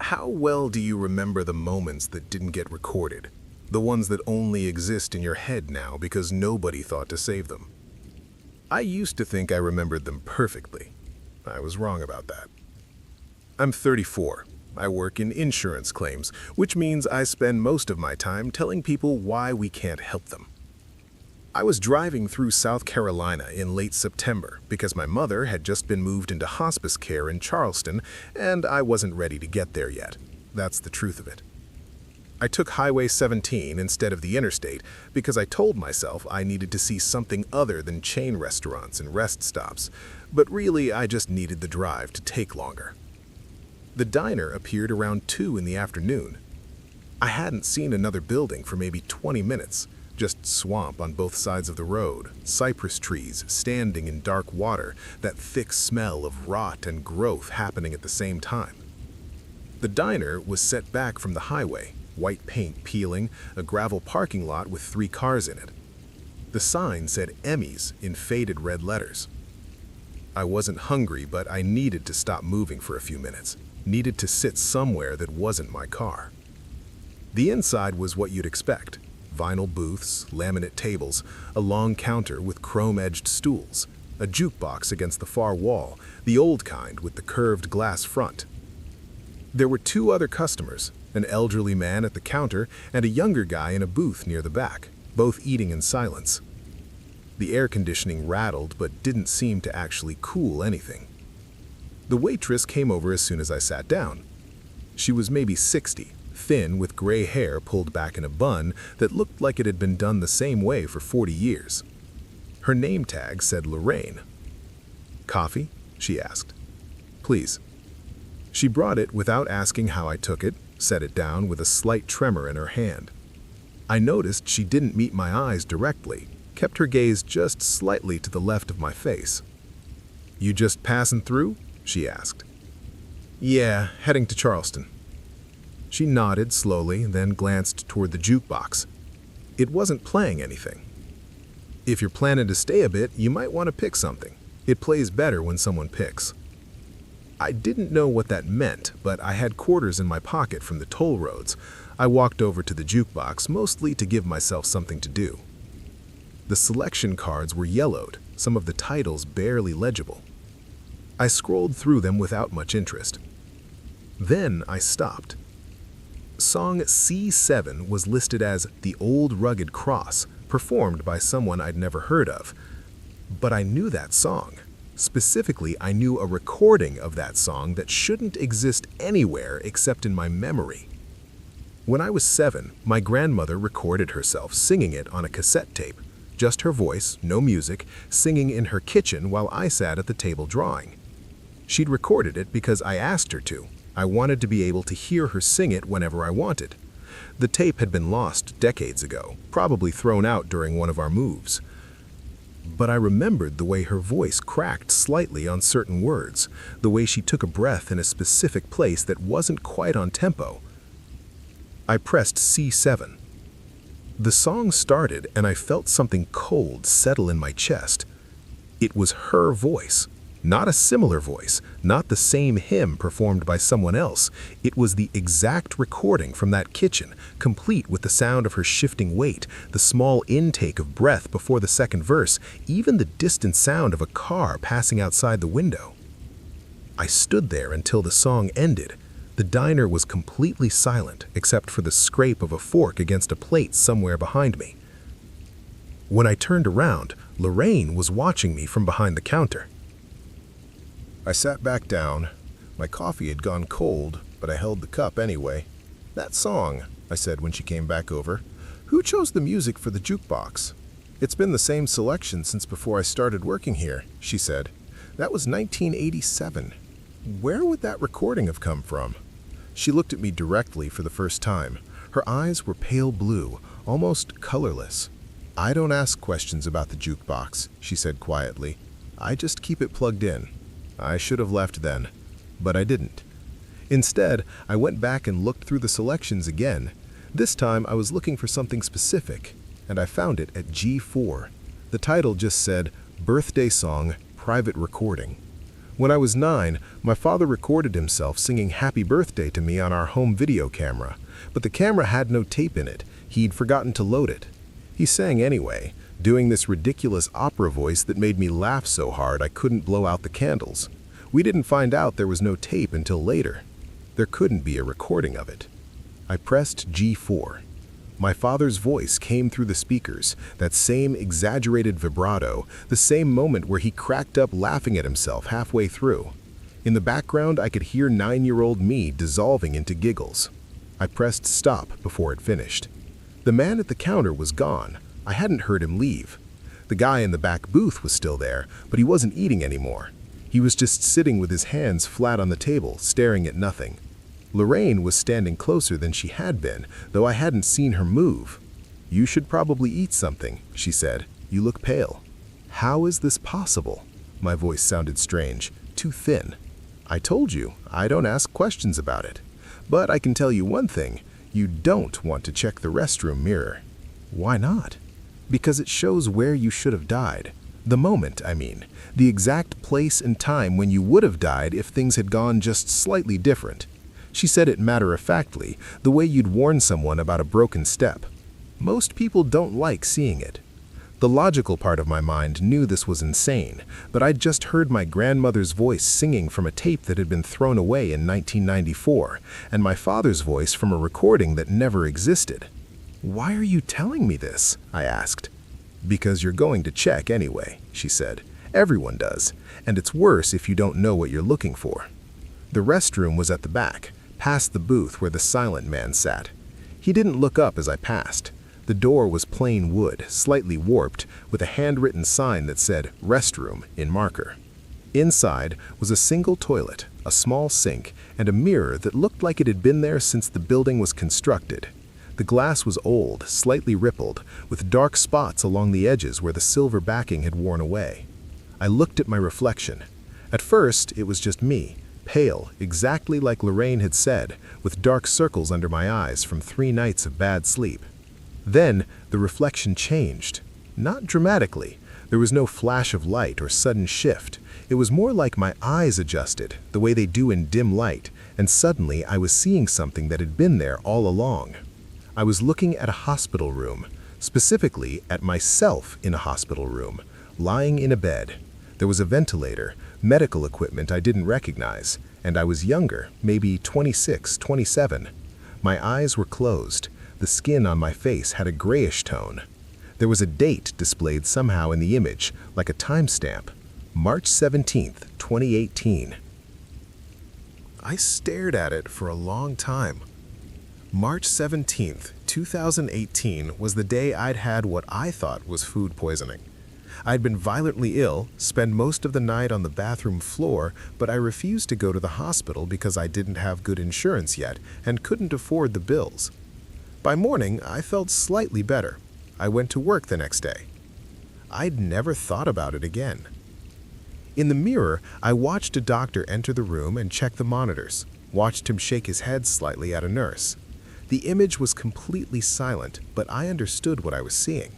How well do you remember the moments that didn't get recorded? The ones that only exist in your head now because nobody thought to save them? I used to think I remembered them perfectly. I was wrong about that. I'm 34. I work in insurance claims, which means I spend most of my time telling people why we can't help them. I was driving through South Carolina in late September because my mother had just been moved into hospice care in Charleston, and I wasn't ready to get there yet. That's the truth of it. I took Highway 17 instead of the interstate because I told myself I needed to see something other than chain restaurants and rest stops, but really I just needed the drive to take longer. The diner appeared around 2 in the afternoon. I hadn't seen another building for maybe 20 minutes. Just swamp on both sides of the road, cypress trees standing in dark water, that thick smell of rot and growth happening at the same time. The diner was set back from the highway, white paint peeling, a gravel parking lot with 3 cars in it. The sign said Emmy's in faded red letters. I wasn't hungry, but I needed to stop moving for a few minutes, needed to sit somewhere that wasn't my car. The inside was what you'd expect. Vinyl booths, laminate tables, a long counter with chrome-edged stools, a jukebox against the far wall, the old kind with the curved glass front. There were 2 other customers, an elderly man at the counter and a younger guy in a booth near the back, both eating in silence. The air conditioning rattled but didn't seem to actually cool anything. The waitress came over as soon as I sat down. She was maybe 60. Thin with gray hair pulled back in a bun that looked like it had been done the same way for 40 years. Her name tag said Lorraine. "Coffee?" she asked. "Please." She brought it without asking how I took it, set it down with a slight tremor in her hand. I noticed she didn't meet my eyes directly, kept her gaze just slightly to the left of my face. "You just passing through?" she asked. "Yeah, heading to Charleston." She nodded slowly, then glanced toward the jukebox. It wasn't playing anything. "If you're planning to stay a bit, you might want to pick something. It plays better when someone picks." I didn't know what that meant, but I had quarters in my pocket from the toll roads. I walked over to the jukebox, mostly to give myself something to do. The selection cards were yellowed, some of the titles barely legible. I scrolled through them without much interest. Then I stopped. Song C7 was listed as The Old Rugged Cross, performed by someone I'd never heard of. But I knew that song. Specifically, I knew a recording of that song that shouldn't exist anywhere except in my memory. When I was 7, my grandmother recorded herself singing it on a cassette tape. Just her voice, no music, singing in her kitchen while I sat at the table drawing. She'd recorded it because I asked her to. I wanted to be able to hear her sing it whenever I wanted. The tape had been lost decades ago, probably thrown out during one of our moves. But I remembered the way her voice cracked slightly on certain words, the way she took a breath in a specific place that wasn't quite on tempo. I pressed C7. The song started and I felt something cold settle in my chest. It was her voice. Not a similar voice, not the same hymn performed by someone else. It was the exact recording from that kitchen, complete with the sound of her shifting weight, the small intake of breath before the second verse, even the distant sound of a car passing outside the window. I stood there until the song ended. The diner was completely silent, except for the scrape of a fork against a plate somewhere behind me. When I turned around, Lorraine was watching me from behind the counter. I sat back down. My coffee had gone cold, but I held the cup anyway. "That song," I said when she came back over. "Who chose the music for the jukebox?" "It's been the same selection since before I started working here," she said. "That was 1987. Where would that recording have come from?" She looked at me directly for the first time. Her eyes were pale blue, almost colorless. "I don't ask questions about the jukebox," she said quietly. "I just keep it plugged in." I should have left then, but I didn't. Instead, I went back and looked through the selections again. This time I was looking for something specific, and I found it at G4. The title just said, "Birthday Song, Private Recording." When I was 9, my father recorded himself singing Happy Birthday to me on our home video camera, but the camera had no tape in it. He'd forgotten to load it. He sang anyway, doing this ridiculous opera voice that made me laugh so hard I couldn't blow out the candles. We didn't find out there was no tape until later. There couldn't be a recording of it. I pressed G4. My father's voice came through the speakers, that same exaggerated vibrato, the same moment where he cracked up laughing at himself halfway through. In the background, I could hear 9-year-old me dissolving into giggles. I pressed stop before it finished. The man at the counter was gone. I hadn't heard him leave. The guy in the back booth was still there, but he wasn't eating anymore. He was just sitting with his hands flat on the table, staring at nothing. Lorraine was standing closer than she had been, though I hadn't seen her move. "You should probably eat something," she said. "You look pale." "How is this possible?" My voice sounded strange, too thin. "I told you, I don't ask questions about it. But I can tell you one thing, you don't want to check the restroom mirror." "Why not?" "Because it shows where you should have died. The moment, I mean. The exact place and time when you would have died if things had gone just slightly different." She said it matter-of-factly, the way you'd warn someone about a broken step. Most people don't like seeing it. The logical part of my mind knew this was insane, but I'd just heard my grandmother's voice singing from a tape that had been thrown away in 1994, and my father's voice from a recording that never existed. "Why are you telling me this?" I asked. "Because you're going to check anyway," she said. "Everyone does, and it's worse if you don't know what you're looking for." The restroom was at the back, past the booth where the silent man sat. He didn't look up as I passed. The door was plain wood, slightly warped, with a handwritten sign that said "Restroom" in marker. Inside was a single toilet, a small sink, and a mirror that looked like it had been there since the building was constructed. The glass was old, slightly rippled, with dark spots along the edges where the silver backing had worn away. I looked at my reflection. At first, it was just me, pale, exactly like Lorraine had said, with dark circles under my eyes from 3 nights of bad sleep. Then, the reflection changed. Not dramatically. There was no flash of light or sudden shift. It was more like my eyes adjusted, the way they do in dim light, and suddenly I was seeing something that had been there all along. I was looking at a hospital room, specifically at myself in a hospital room, lying in a bed. There was a ventilator, medical equipment I didn't recognize, and I was younger, maybe 26, 27. My eyes were closed. The skin on my face had a grayish tone. There was a date displayed somehow in the image, like a timestamp. March 17th, 2018. I stared at it for a long time. March 17th, 2018 was the day I'd had what I thought was food poisoning. I'd been violently ill, spent most of the night on the bathroom floor, but I refused to go to the hospital because I didn't have good insurance yet and couldn't afford the bills. By morning, I felt slightly better. I went to work the next day. I'd never thought about it again. In the mirror, I watched a doctor enter the room and check the monitors, watched him shake his head slightly at a nurse. The image was completely silent, but I understood what I was seeing.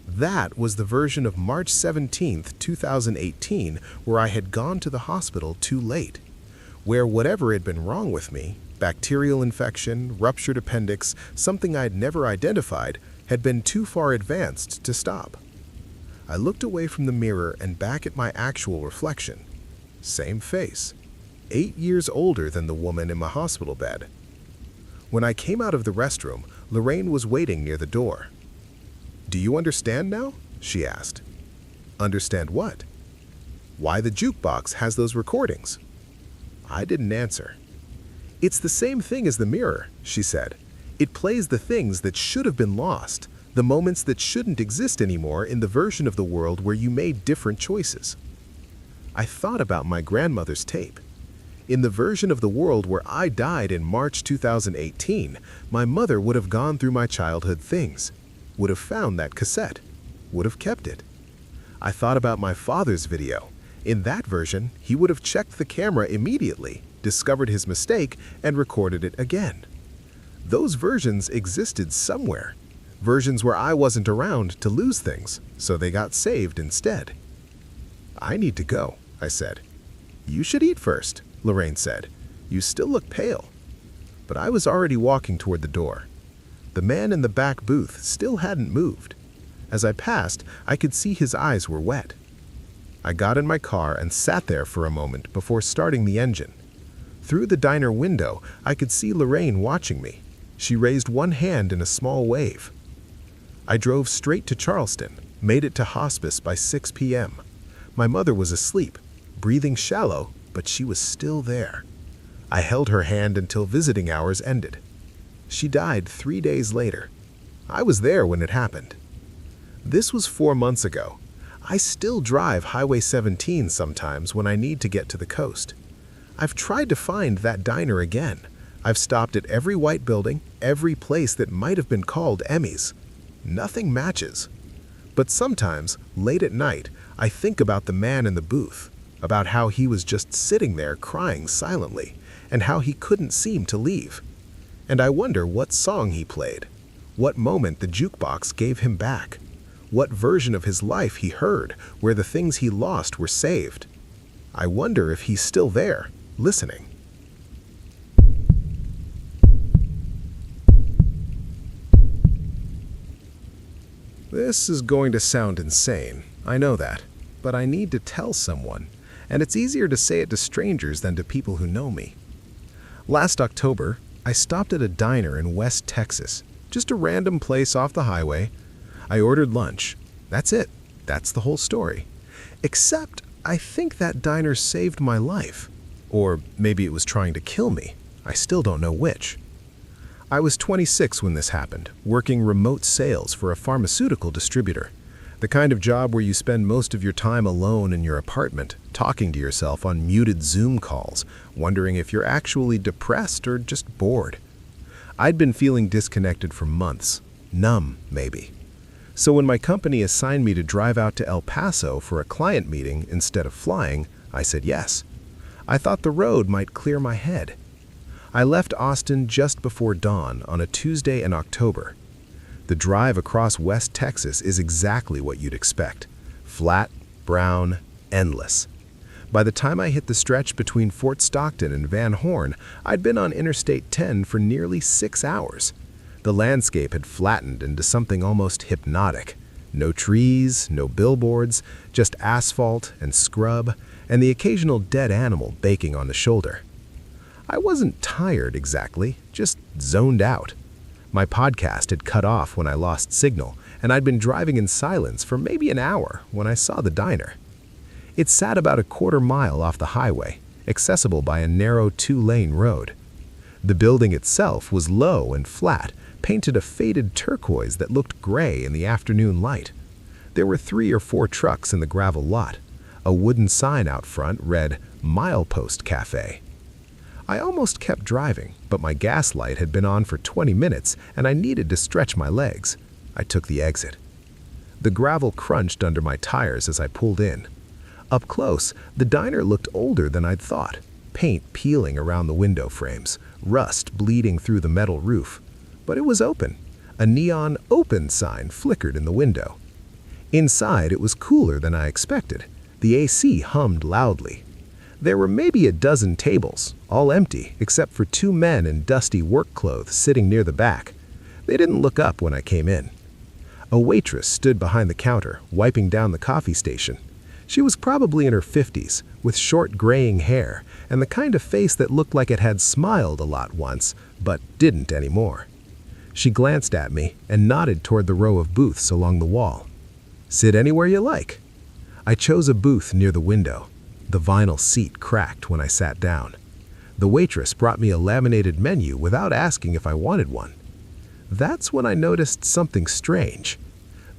That was the version of March 17th, 2018, where I had gone to the hospital too late, where whatever had been wrong with me, bacterial infection, ruptured appendix, something I'd never identified, had been too far advanced to stop. I looked away from the mirror and back at my actual reflection. Same face. 8 years older than the woman in my hospital bed. When I came out of the restroom, Lorraine was waiting near the door. "Do you understand now?" she asked. "Understand what?" "Why the jukebox has those recordings." I didn't answer. "It's the same thing as the mirror," she said. "It plays the things that should have been lost, the moments that shouldn't exist anymore in the version of the world where you made different choices." I thought about my grandmother's tape. In the version of the world where I died in March 2018, my mother would have gone through my childhood things, would have found that cassette, would have kept it. I thought about my father's video. In that version, he would have checked the camera immediately, discovered his mistake, and recorded it again. Those versions existed somewhere, versions where I wasn't around to lose things, so they got saved instead. "I need to go," I said. "You should eat first," Lorraine said. "You still look pale." But I was already walking toward the door. The man in the back booth still hadn't moved. As I passed, I could see his eyes were wet. I got in my car and sat there for a moment before starting the engine. Through the diner window, I could see Lorraine watching me. She raised one hand in a small wave. I drove straight to Charleston, made it to hospice by 6 p.m. My mother was asleep, breathing shallow, but she was still there. I held her hand until visiting hours ended. She died 3 days later. I was there when it happened. This was 4 months ago. I still drive Highway 17 sometimes when I need to get to the coast. I've tried to find that diner again. I've stopped at every white building, every place that might have been called Emmy's. Nothing matches. But sometimes, late at night, I think about the man in the booth, about how he was just sitting there crying silently, and how he couldn't seem to leave. And I wonder what song he played, what moment the jukebox gave him back, what version of his life he heard where the things he lost were saved. I wonder if he's still there, listening. This is going to sound insane, I know that, but I need to tell someone, and it's easier to say it to strangers than to people who know me. Last October, I stopped at a diner in West Texas, just a random place off the highway. I ordered lunch. That's it. That's the whole story. Except, I think that diner saved my life. Or maybe it was trying to kill me. I still don't know which. I was 26 when this happened, working remote sales for a pharmaceutical distributor. The kind of job where you spend most of your time alone in your apartment, talking to yourself on muted Zoom calls, wondering if you're actually depressed or just bored. I'd been feeling disconnected for months, numb maybe. So when my company assigned me to drive out to El Paso for a client meeting instead of flying, I said yes. I thought the road might clear my head. I left Austin just before dawn on a Tuesday in October. The drive across West Texas is exactly what you'd expect. Flat, brown, endless. By the time I hit the stretch between Fort Stockton and Van Horn, I'd been on Interstate 10 for nearly 6 hours. The landscape had flattened into something almost hypnotic. No trees, no billboards, just asphalt and scrub, and the occasional dead animal baking on the shoulder. I wasn't tired exactly, just zoned out. My podcast had cut off when I lost signal, and I'd been driving in silence for maybe an hour when I saw the diner. It sat about a quarter mile off the highway, accessible by a narrow 2-lane road. The building itself was low and flat, painted a faded turquoise that looked gray in the afternoon light. There were 3 or 4 trucks in the gravel lot. A wooden sign out front read, "Milepost Cafe." I almost kept driving, but my gas light had been on for 20 minutes and I needed to stretch my legs. I took the exit. The gravel crunched under my tires as I pulled in. Up close, the diner looked older than I'd thought. Paint peeling around the window frames, rust bleeding through the metal roof. But it was open. A neon "Open" sign flickered in the window. Inside, it was cooler than I expected. The AC hummed loudly. There were maybe a dozen tables, all empty except for 2 men in dusty work clothes sitting near the back. They didn't look up when I came in. A waitress stood behind the counter, wiping down the coffee station. She was probably in her 50s, with short graying hair and the kind of face that looked like it had smiled a lot once, but didn't anymore. She glanced at me and nodded toward the row of booths along the wall. "Sit anywhere you like." I chose a booth near the window. The vinyl seat cracked when I sat down. The waitress brought me a laminated menu without asking if I wanted one. That's when I noticed something strange.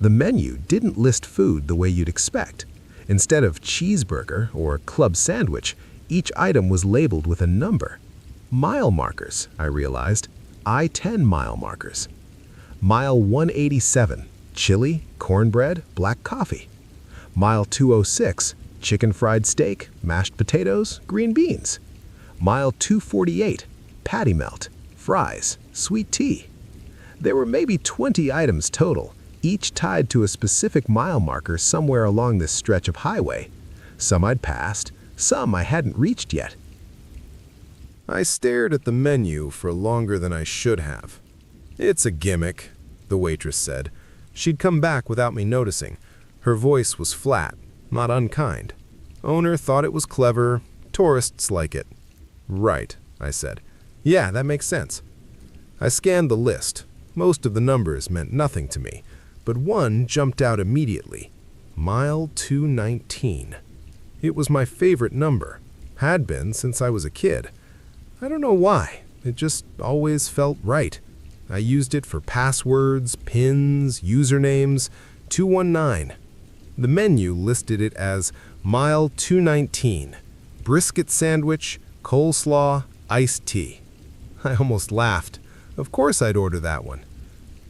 The menu didn't list food the way you'd expect. Instead of cheeseburger or club sandwich, each item was labeled with a number. Mile markers, I realized. I-10 mile markers. Mile 187, chili, cornbread, black coffee. Mile 206, chicken fried steak, mashed potatoes, green beans. Mile 248, patty melt, fries, sweet tea. There were maybe 20 items total, each tied to a specific mile marker somewhere along this stretch of highway. Some I'd passed, some I hadn't reached yet. I stared at the menu for longer than I should have. "It's a gimmick," the waitress said. She'd come back without me noticing. Her voice was flat, not unkind. Owner thought it was clever. Tourists like it. "Right," I said. "Yeah, that makes sense." I scanned the list. Most of the numbers meant nothing to me, but one jumped out immediately. Mile 219. It was my favorite number. Had been since I was a kid. I don't know why. It just always felt right. I used it for passwords, pins, usernames. 219. The menu listed it as Mile 219. Brisket sandwich, coleslaw, iced tea. I almost laughed. Of course I'd order that one.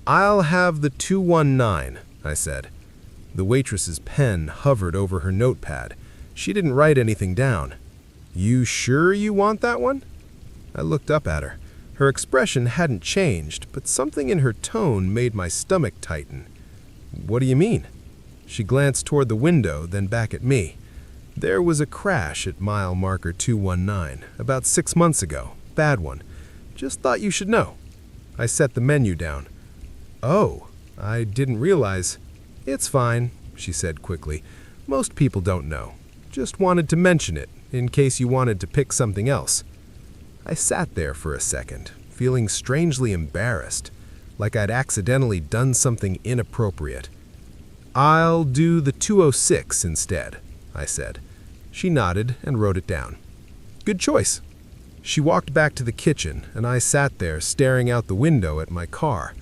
"I'll have the 219, I said. The waitress's pen hovered over her notepad. She didn't write anything down. "You sure you want that one?" I looked up at her. Her expression hadn't changed, but something in her tone made my stomach tighten. "What do you mean?" She glanced toward the window, then back at me. "There was a crash at mile marker 219 about 6 months ago. Bad one. Just thought you should know." I set the menu down. "Oh, I didn't realize." "It's fine," she said quickly. "Most people don't know. Just wanted to mention it, in case you wanted to pick something else." I sat there for a second, feeling strangely embarrassed, like I'd accidentally done something inappropriate. "I'll do the 206 instead," I said. She nodded and wrote it down. "Good choice." She walked back to the kitchen, and I sat there staring out the window at my car.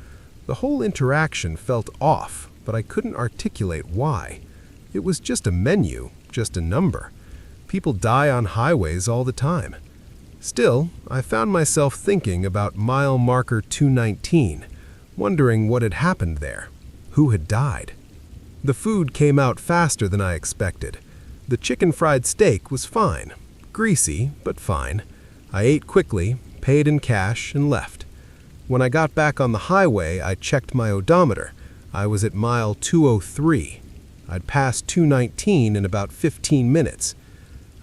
The whole interaction felt off, but I couldn't articulate why. It was just a menu, just a number. People die on highways all the time. Still, I found myself thinking about mile marker 219, wondering what had happened there, who had died. The food came out faster than I expected. The chicken fried steak was fine, greasy, but fine. I ate quickly, paid in cash, and left. When I got back on the highway, I checked my odometer. I was at mile 203. I'd passed 219 in about 15 minutes.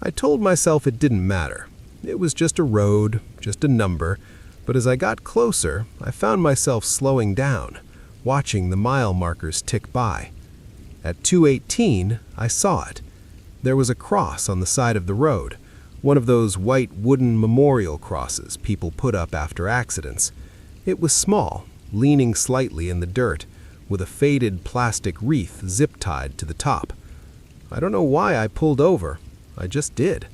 I told myself it didn't matter. It was just a road, just a number, but as I got closer, I found myself slowing down, watching the mile markers tick by. At 218, I saw it. There was a cross on the side of the road, one of those white wooden memorial crosses people put up after accidents. It was small, leaning slightly in the dirt, with a faded plastic wreath zip-tied to the top. I don't know why I pulled over. I just did.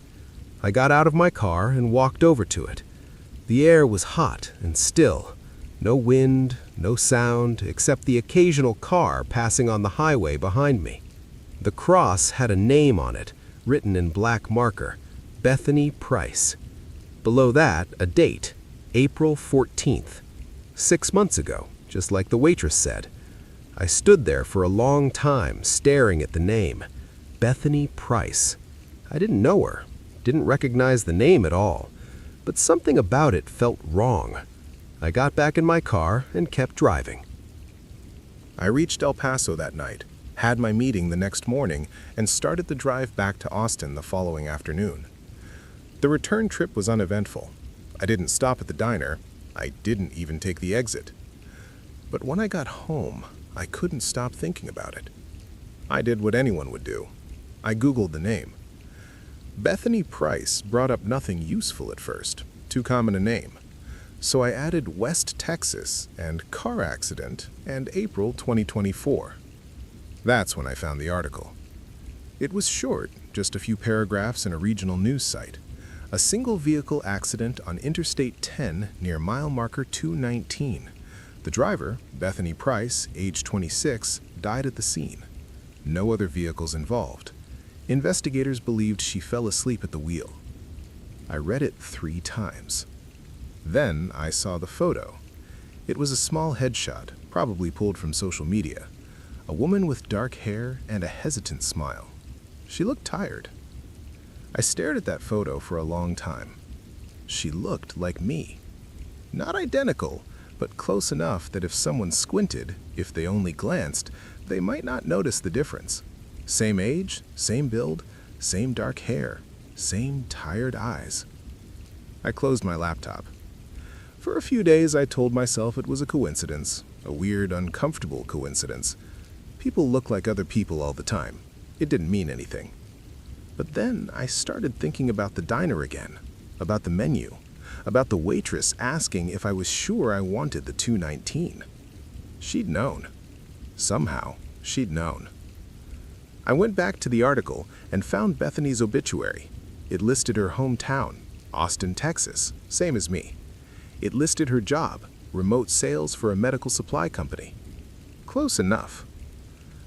I got out of my car and walked over to it. The air was hot and still. No wind, no sound, except the occasional car passing on the highway behind me. The cross had a name on it, written in black marker, Bethany Price. Below that, a date, April 14th. 6 months ago, just like the waitress said. I stood there for a long time, staring at the name, Bethany Price. I didn't know her, didn't recognize the name at all, but something about it felt wrong. I got back in my car and kept driving. I reached El Paso that night, had my meeting the next morning, and started the drive back to Austin the following afternoon. The return trip was uneventful. I didn't stop at the diner. I didn't even take the exit. But when I got home, I couldn't stop thinking about it. I did what anyone would do. I Googled the name. Bethany Price brought up nothing useful at first, too common a name. So I added West Texas and car accident and April 2024. That's when I found the article. It was short, just a few paragraphs in a regional news site. A single vehicle accident on Interstate 10 near mile marker 219. The driver, Bethany Price, age 26, died at the scene. No other vehicles involved. Investigators believed she fell asleep at the wheel. I read it 3 times. Then I saw the photo. It was a small headshot, probably pulled from social media. A woman with dark hair and a hesitant smile. She looked tired. I stared at that photo for a long time. She looked like me. Not identical, but close enough that if someone squinted, if they only glanced, they might not notice the difference. Same age, same build, same dark hair. Same tired eyes. I closed my laptop. For a few days, I told myself it was a coincidence, a weird, uncomfortable coincidence. People look like other people all the time. It didn't mean anything. But then I started thinking about the diner again, about the menu, about the waitress asking if I was sure I wanted the 219. She'd known. Somehow, she'd known. I went back to the article and found Bethany's obituary. It listed her hometown, Austin, Texas, same as me. It listed her job, remote sales for a medical supply company. Close enough.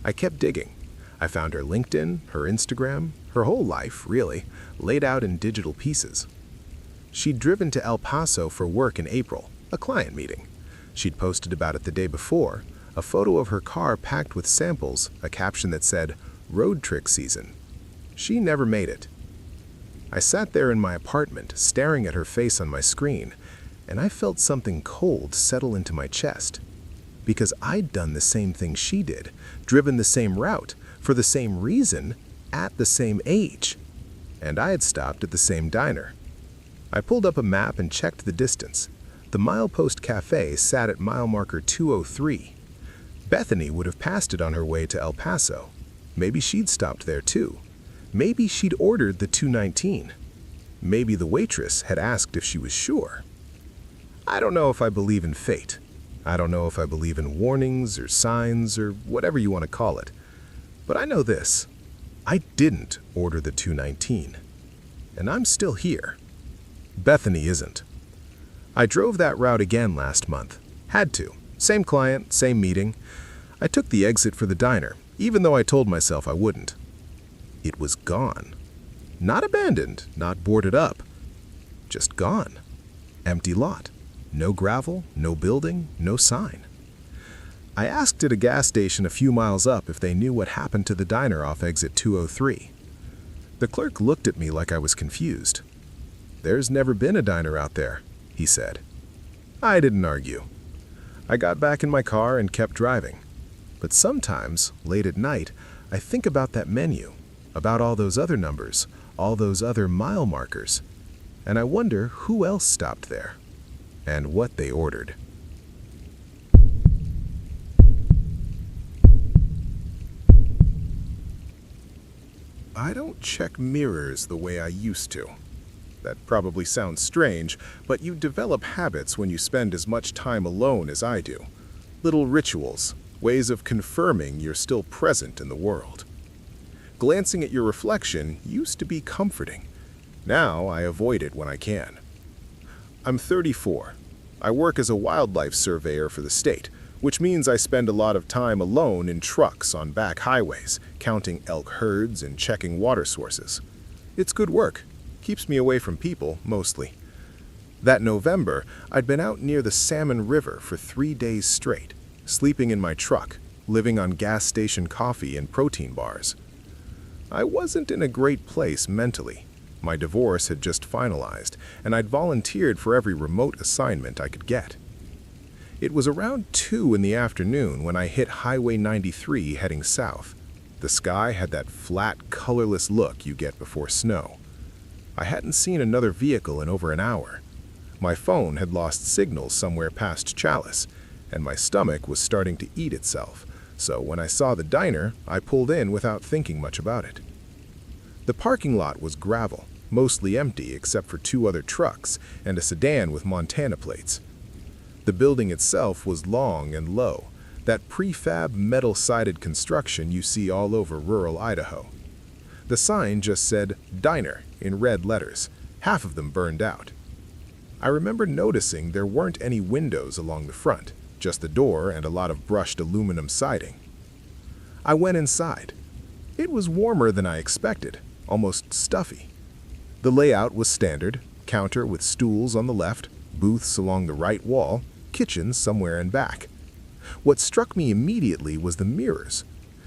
I kept digging. I found her LinkedIn, her Instagram, her whole life, really, laid out in digital pieces. She'd driven to El Paso for work in April, a client meeting. She'd posted about it the day before, a photo of her car packed with samples, a caption that said, "Road trick season." She never made it. I sat there in my apartment, staring at her face on my screen, and I felt something cold settle into my chest. Because I'd done the same thing she did, driven the same route, for the same reason, at the same age. And I had stopped at the same diner. I pulled up a map and checked the distance. The Milepost Cafe sat at mile marker 203. Bethany would have passed it on her way to El Paso. Maybe she'd stopped there too. Maybe she'd ordered the 219. Maybe the waitress had asked if she was sure. I don't know if I believe in fate. I don't know if I believe in warnings or signs or whatever you want to call it. But I know this. I didn't order the 219. And I'm still here. Bethany isn't. I drove that route again last month. Had to. Same client, same meeting. I took the exit for the diner, even though I told myself I wouldn't. It was gone. Not abandoned, not boarded up. Just gone. Empty lot. No gravel, no building, no sign. I asked at a gas station a few miles up if they knew what happened to the diner off exit 203. The clerk looked at me like I was confused. "There's never been a diner out there," he said. I didn't argue. I got back in my car and kept driving. But sometimes, late at night, I think about that menu, about all those other numbers, all those other mile markers, and I wonder who else stopped there, and what they ordered. I don't check mirrors the way I used to. That probably sounds strange, but you develop habits when you spend as much time alone as I do. Little rituals, ways of confirming you're still present in the world. Glancing at your reflection used to be comforting. Now I avoid it when I can. I'm 34. I work as a wildlife surveyor for the state, which means I spend a lot of time alone in trucks on back highways, counting elk herds and checking water sources. It's good work. Keeps me away from people, mostly. That November, I'd been out near the Salmon River for 3 days straight, sleeping in my truck, living on gas station coffee and protein bars. I wasn't in a great place mentally. My divorce had just finalized, and I'd volunteered for every remote assignment I could get. It was around 2 in the afternoon when I hit Highway 93 heading south. The sky had that flat, colorless look you get before snow. I hadn't seen another vehicle in over an hour. My phone had lost signal somewhere past Chalice, and my stomach was starting to eat itself, so when I saw the diner, I pulled in without thinking much about it. The parking lot was gravel, mostly empty except for 2 other trucks and a sedan with Montana plates. The building itself was long and low, that prefab metal-sided construction you see all over rural Idaho. The sign just said "Diner" in red letters, half of them burned out. I remember noticing there weren't any windows along the front, just the door and a lot of brushed aluminum siding. I went inside. It was warmer than I expected, almost stuffy. The layout was standard, counter with stools on the left, booths along the right wall, kitchen somewhere in back. What struck me immediately was the mirrors.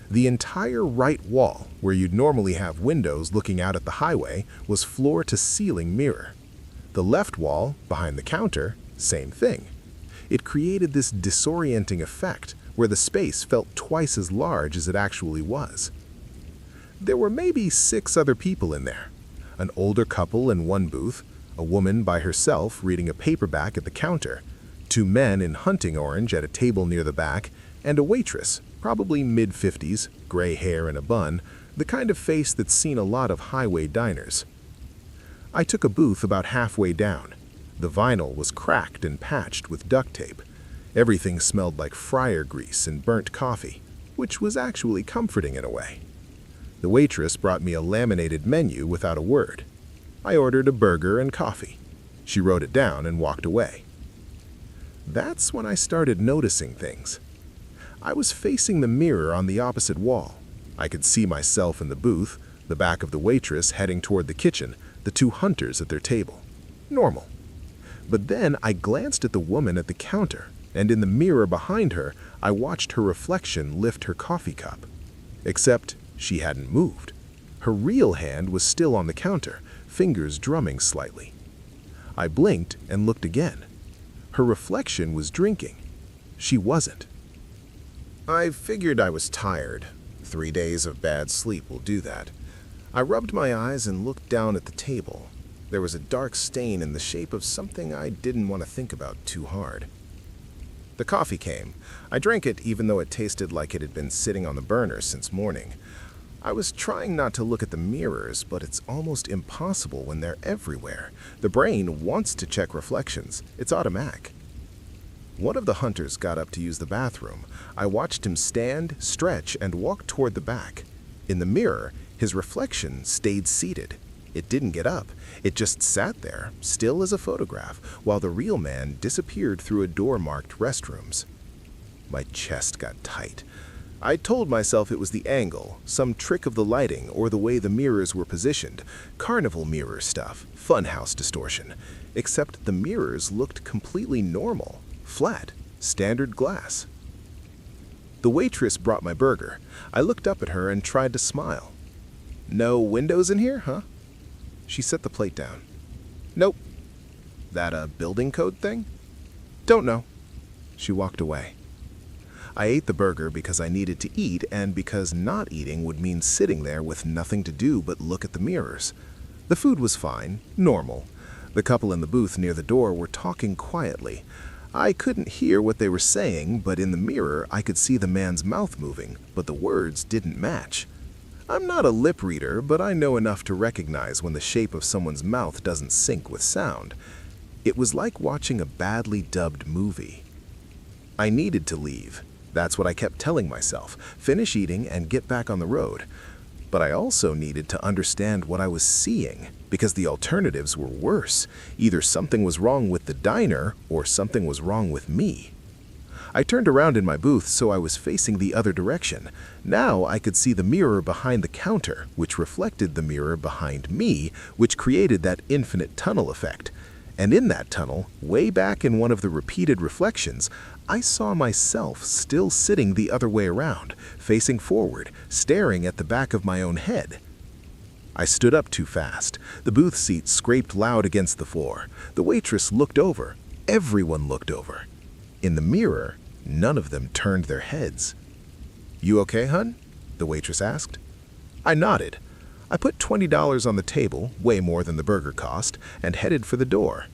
The entire right wall, where you'd normally have windows looking out at the highway, was floor-to-ceiling mirror. The left wall, behind the counter, same thing. It created this disorienting effect where the space felt twice as large as it actually was. There were maybe 6 other people in there. an older couple in one booth, a woman by herself reading a paperback at the counter, two men in hunting orange at a table near the back, and a waitress, probably mid-50s, gray hair and a bun, the kind of face that's seen a lot of highway diners. I took a booth about halfway down. The vinyl was cracked and patched with duct tape. Everything smelled like fryer grease and burnt coffee, which was actually comforting in a way. The waitress brought me a laminated menu without a word. I ordered a burger and coffee. She wrote it down and walked away. That's when I started noticing things. I was facing the mirror on the opposite wall. I could see myself in the booth, the back of the waitress heading toward the kitchen, the two hunters at their table. Normal. But then I glanced at the woman at the counter, and in the mirror behind her, I watched her reflection lift her coffee cup. Except she hadn't moved. Her real hand was still on the counter, fingers drumming slightly. I blinked and looked again. Her reflection was drinking. She wasn't. I figured I was tired. 3 days of bad sleep will do that. I rubbed my eyes and looked down at the table. There was a dark stain in the shape of something I didn't want to think about too hard. The coffee came. I drank it even though it tasted like it had been sitting on the burner since morning. I was trying not to look at the mirrors, but it's almost impossible when they're everywhere. The brain wants to check reflections. It's automatic. One of the hunters got up to use the bathroom. I watched him stand, stretch, and walk toward the back. In the mirror, his reflection stayed seated. It didn't get up. It just sat there, still as a photograph, while the real man disappeared through a door marked restrooms. My chest got tight. I told myself it was the angle, some trick of the lighting, or the way the mirrors were positioned. Carnival mirror stuff, funhouse distortion. Except the mirrors looked completely normal, flat, standard glass. The waitress brought my burger. I looked up at her and tried to smile. "No windows in here, huh?" She set the plate down. "Nope." "That a building code thing?" "Don't know." She walked away. I ate the burger because I needed to eat and because not eating would mean sitting there with nothing to do but look at the mirrors. The food was fine, normal. The couple in the booth near the door were talking quietly. I couldn't hear what they were saying, but in the mirror I could see the man's mouth moving, but the words didn't match. I'm not a lip reader, but I know enough to recognize when the shape of someone's mouth doesn't sync with sound. It was like watching a badly dubbed movie. I needed to leave. That's what I kept telling myself, finish eating and get back on the road. But I also needed to understand what I was seeing, because the alternatives were worse. Either something was wrong with the diner, or something was wrong with me. I turned around in my booth so I was facing the other direction. Now I could see the mirror behind the counter, which reflected the mirror behind me, which created that infinite tunnel effect. And in that tunnel, way back in one of the repeated reflections, I saw myself still sitting the other way around, facing forward, staring at the back of my own head. I stood up too fast. The booth seat scraped loud against the floor. The waitress looked over. Everyone looked over. In the mirror, none of them turned their heads. "You okay, hun?" the waitress asked. I nodded. I put $20 on the table, way more than the burger cost, and headed for the door.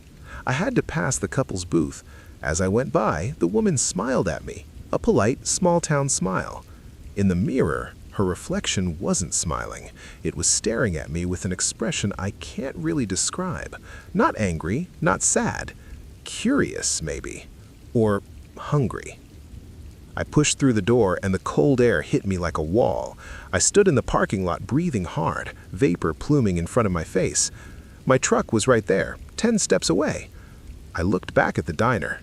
I had to pass the couple's booth. As I went by, the woman smiled at me, a polite, small-town smile. In the mirror, her reflection wasn't smiling. It was staring at me with an expression I can't really describe. Not angry, not sad. Curious, maybe. Or hungry. I pushed through the door and the cold air hit me like a wall. I stood in the parking lot breathing hard, vapor pluming in front of my face. My truck was right there, 10 steps away. I looked back at the diner.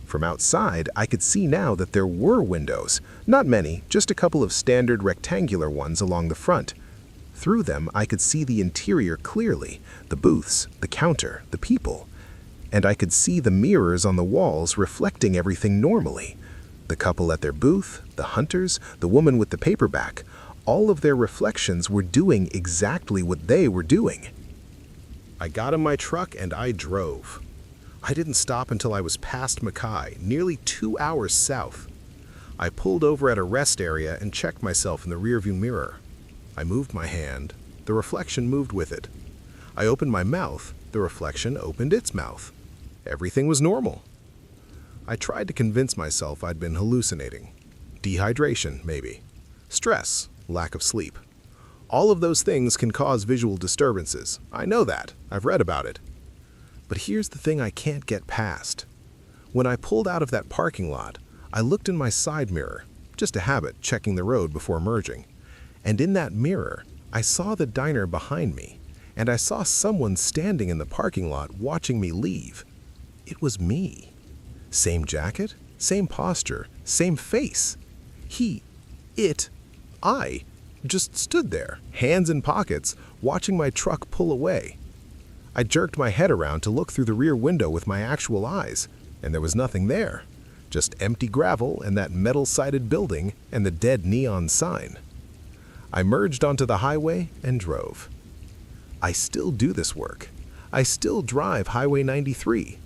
From outside, I could see now that there were windows. Not many, just a couple of standard rectangular ones along the front. Through them, I could see the interior clearly, the booths, the counter, the people. And I could see the mirrors on the walls reflecting everything normally. The couple at their booth, the hunters, the woman with the paperback, all of their reflections were doing exactly what they were doing. I got in my truck and I drove. I didn't stop until I was past Mackay, nearly 2 hours south. I pulled over at a rest area and checked myself in the rearview mirror. I moved my hand. The reflection moved with it. I opened my mouth, the reflection opened its mouth. Everything was normal. I tried to convince myself I'd been hallucinating. Dehydration, maybe. Stress, lack of sleep. All of those things can cause visual disturbances. I know that. I've read about it. But here's the thing I can't get past. When I pulled out of that parking lot, I looked in my side mirror, just a habit, checking the road before merging. And in that mirror, I saw the diner behind me, and I saw someone standing in the parking lot watching me leave. It was me. Same jacket, same posture, same face. I just stood there, hands in pockets, watching my truck pull away. I jerked my head around to look through the rear window with my actual eyes, and there was nothing there. Just empty gravel and that metal-sided building and the dead neon sign. I merged onto the highway and drove. I still do this work. I still drive Highway 93.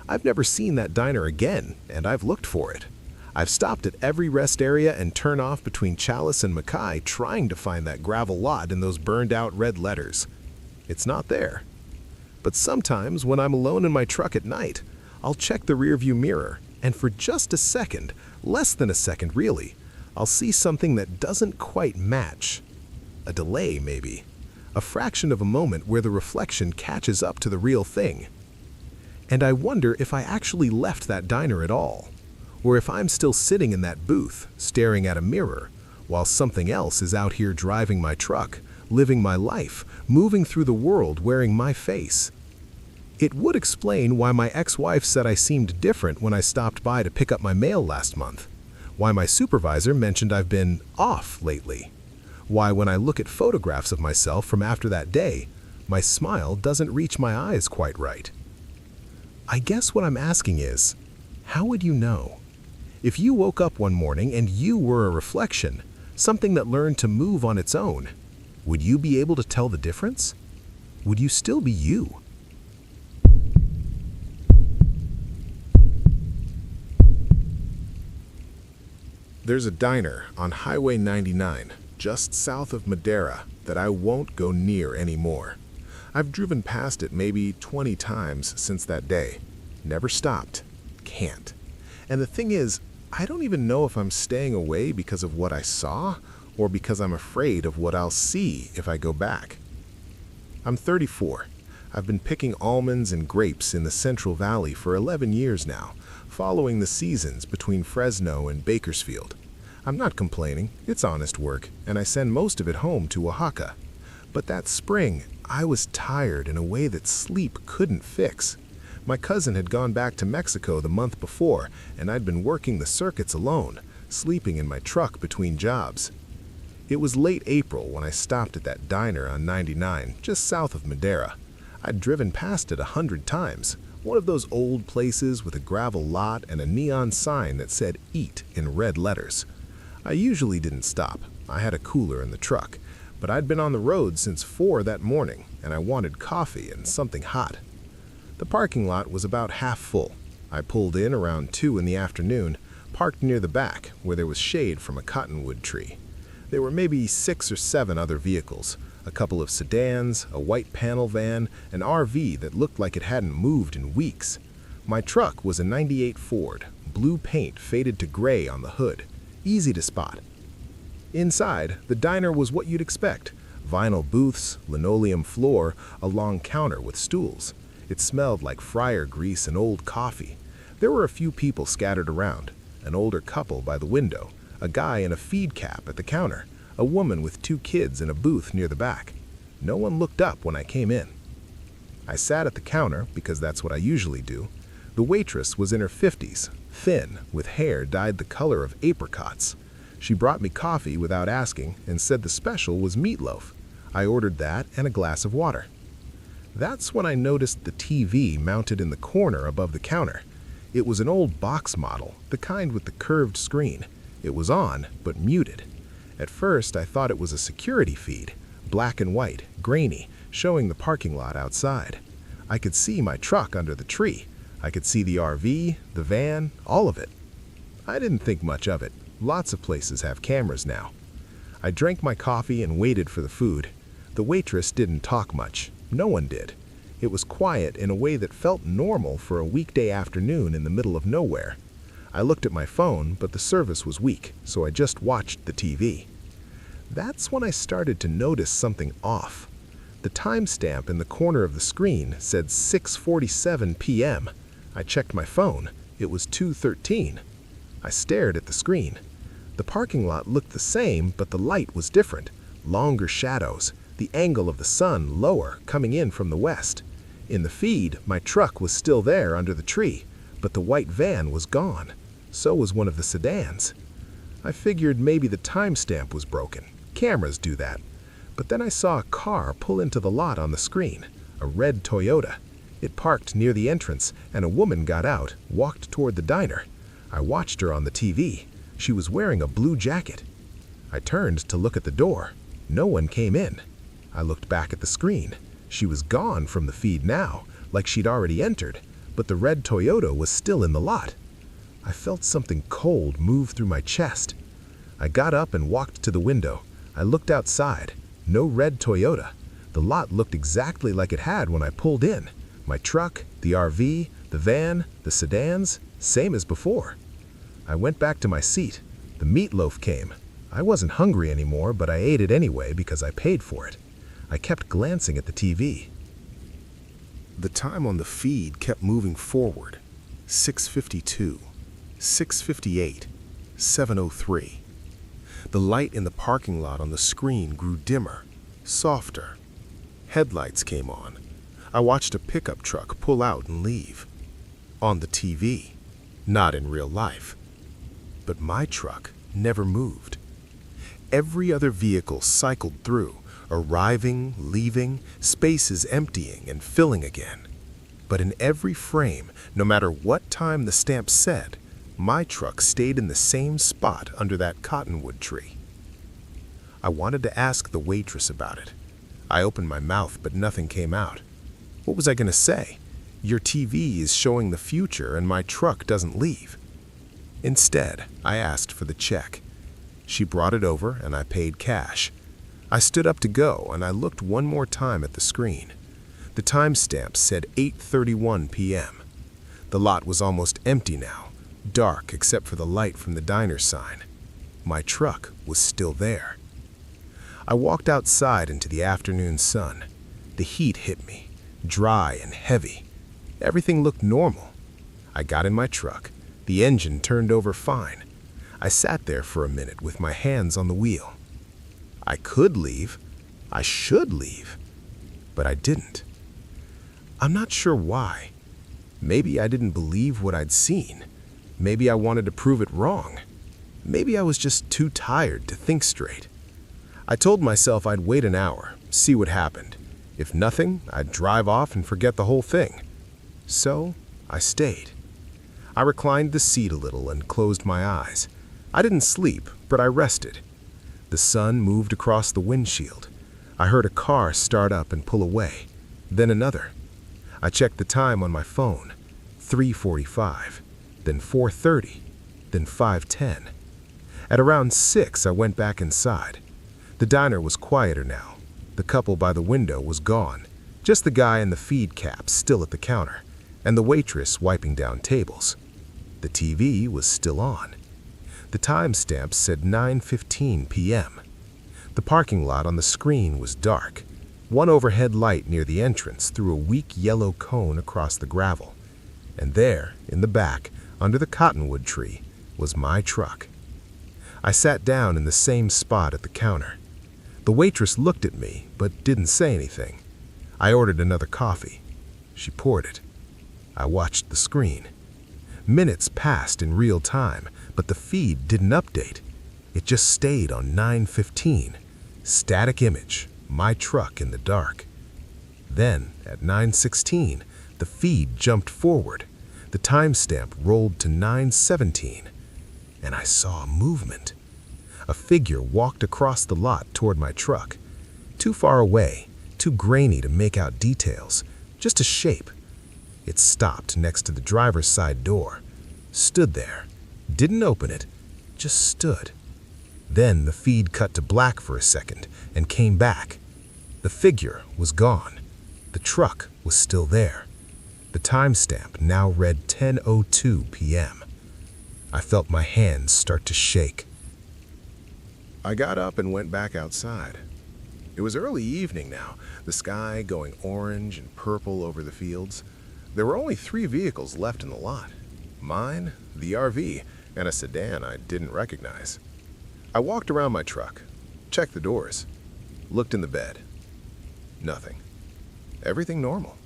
I've never seen that diner again, and I've looked for it. I've stopped at every rest area and turn-off between Chalice and Mackay trying to find that gravel lot in those burned-out red letters. It's not there. But sometimes, when I'm alone in my truck at night, I'll check the rearview mirror, and for just a second, less than a second really, I'll see something that doesn't quite match. A delay, maybe. A fraction of a moment where the reflection catches up to the real thing. And I wonder if I actually left that diner at all, or if I'm still sitting in that booth, staring at a mirror, while something else is out here driving my truck, living my life, moving through the world wearing my face. It would explain why my ex-wife said I seemed different when I stopped by to pick up my mail last month, why my supervisor mentioned I've been off lately, why when I look at photographs of myself from after that day, my smile doesn't reach my eyes quite right. I guess what I'm asking is, how would you know? If you woke up one morning and you were a reflection, something that learned to move on its own, would you be able to tell the difference? Would you still be you? There's a diner on Highway 99, just south of Madera, that I won't go near anymore. I've driven past it maybe 20 times since that day. Never stopped. Can't. And the thing is, I don't even know if I'm staying away because of what I saw or because I'm afraid of what I'll see if I go back. I'm 34. I've been picking almonds and grapes in the Central Valley for 11 years now, following the seasons between Fresno and Bakersfield. I'm not complaining, it's honest work, and I send most of it home to Oaxaca. But that spring, I was tired in a way that sleep couldn't fix. My cousin had gone back to Mexico the month before, and I'd been working the circuits alone, sleeping in my truck between jobs. It was late April when I stopped at that diner on 99, just south of Madera. I'd driven past it 100 times, one of those old places with a gravel lot and a neon sign that said "Eat" in red letters. I usually didn't stop. I had a cooler in the truck, but I'd been on the road since 4 that morning, and I wanted coffee and something hot. The parking lot was about half full. I pulled in around 2 in the afternoon, parked near the back where there was shade from a cottonwood tree. There were maybe 6 or 7 other vehicles, a couple of sedans, a white panel van, an RV that looked like it hadn't moved in weeks. My truck was a '98 Ford, blue paint faded to gray on the hood, easy to spot. Inside, the diner was what you'd expect. Vinyl booths, linoleum floor, a long counter with stools. It smelled like fryer grease and old coffee. There were a few people scattered around, an older couple by the window, a guy in a feed cap at the counter, a woman with 2 kids in a booth near the back. No one looked up when I came in. I sat at the counter because that's what I usually do. The waitress was in her 50s, thin, with hair dyed the color of apricots. She brought me coffee without asking and said the special was meatloaf. I ordered that and a glass of water. That's when I noticed the TV mounted in the corner above the counter. It was an old box model, the kind with the curved screen. It was on, but muted. At first, I thought it was a security feed, black and white, grainy, showing the parking lot outside. I could see my truck under the tree. I could see the RV, the van, all of it. I didn't think much of it. Lots of places have cameras now. I drank my coffee and waited for the food. The waitress didn't talk much. No one did. It was quiet in a way that felt normal for a weekday afternoon in the middle of nowhere. I looked at my phone, but the service was weak, so I just watched the TV. That's when I started to notice something off. The timestamp in the corner of the screen said 6:47 p.m. I checked my phone. It was 2:13. I stared at the screen. The parking lot looked the same, but the light was different. Longer shadows, the angle of the sun lower, coming in from the west. In the feed, my truck was still there under the tree, but the white van was gone. So was one of the sedans. I figured maybe the timestamp was broken. Cameras do that. But then I saw a car pull into the lot on the screen, a red Toyota. It parked near the entrance, and a woman got out, walked toward the diner. I watched her on the TV. She was wearing a blue jacket. I turned to look at the door. No one came in. I looked back at the screen. She was gone from the feed now, like she'd already entered, but the red Toyota was still in the lot. I felt something cold move through my chest. I got up and walked to the window. I looked outside. No red Toyota. The lot looked exactly like it had when I pulled in. My truck, the RV, the van, the sedans, same as before. I went back to my seat. The meatloaf came. I wasn't hungry anymore, but I ate it anyway because I paid for it. I kept glancing at the TV. The time on the feed kept moving forward. 6:52, 6:58, 7:03. The light in the parking lot on the screen grew dimmer, softer. Headlights came on. I watched a pickup truck pull out and leave. On the TV, not in real life. But my truck never moved. Every other vehicle cycled through, arriving, leaving, spaces emptying and filling again. But in every frame, no matter what time the stamp said, my truck stayed in the same spot under that cottonwood tree. I wanted to ask the waitress about it. I opened my mouth, but nothing came out. What was I going to say? Your TV is showing the future and my truck doesn't leave. Instead, I asked for the check. She brought it over and I paid cash. I stood up to go and I looked one more time at the screen. The timestamp said 8:31 p.m. The lot was almost empty now, dark except for the light from the diner sign. My truck was still there. I walked outside into the afternoon sun. The heat hit me, dry and heavy. Everything looked normal. I got in my truck. The engine turned over fine. I sat there for a minute with my hands on the wheel. I could leave. I should leave. But I didn't. I'm not sure why. Maybe I didn't believe what I'd seen. Maybe I wanted to prove it wrong. Maybe I was just too tired to think straight. I told myself I'd wait an hour, see what happened. If nothing, I'd drive off and forget the whole thing. So, I stayed. I reclined the seat a little and closed my eyes. I didn't sleep, but I rested. The sun moved across the windshield. I heard a car start up and pull away, then another. I checked the time on my phone. 3:45, then 4:30, then 5:10. At around 6, I went back inside. The diner was quieter now. The couple by the window was gone. Just the guy in the feed cap still at the counter, and the waitress wiping down tables. The TV was still on. The timestamp said 9:15 p.m. The parking lot on the screen was dark. One overhead light near the entrance threw a weak yellow cone across the gravel. And there, in the back, under the cottonwood tree, was my truck. I sat down in the same spot at the counter. The waitress looked at me, but didn't say anything. I ordered another coffee. She poured it. I watched the screen. Minutes passed in real time, but the feed didn't update. It just stayed on 9:15. Static image, my truck in the dark. Then, at 9:16, the feed jumped forward. The timestamp rolled to 9:17, and I saw movement. A figure walked across the lot toward my truck. Too far away, too grainy to make out details, just a shape. It stopped next to the driver's side door, stood there, didn't open it, just stood. Then the feed cut to black for a second and came back. The figure was gone. The truck was still there. The timestamp now read 10:02 p.m. I felt my hands start to shake. I got up and went back outside. It was early evening now, the sky going orange and purple over the fields. There were only 3 vehicles left in the lot. Mine, the RV, and a sedan I didn't recognize. I walked around my truck, checked the doors, looked in the bed. Nothing. Everything normal.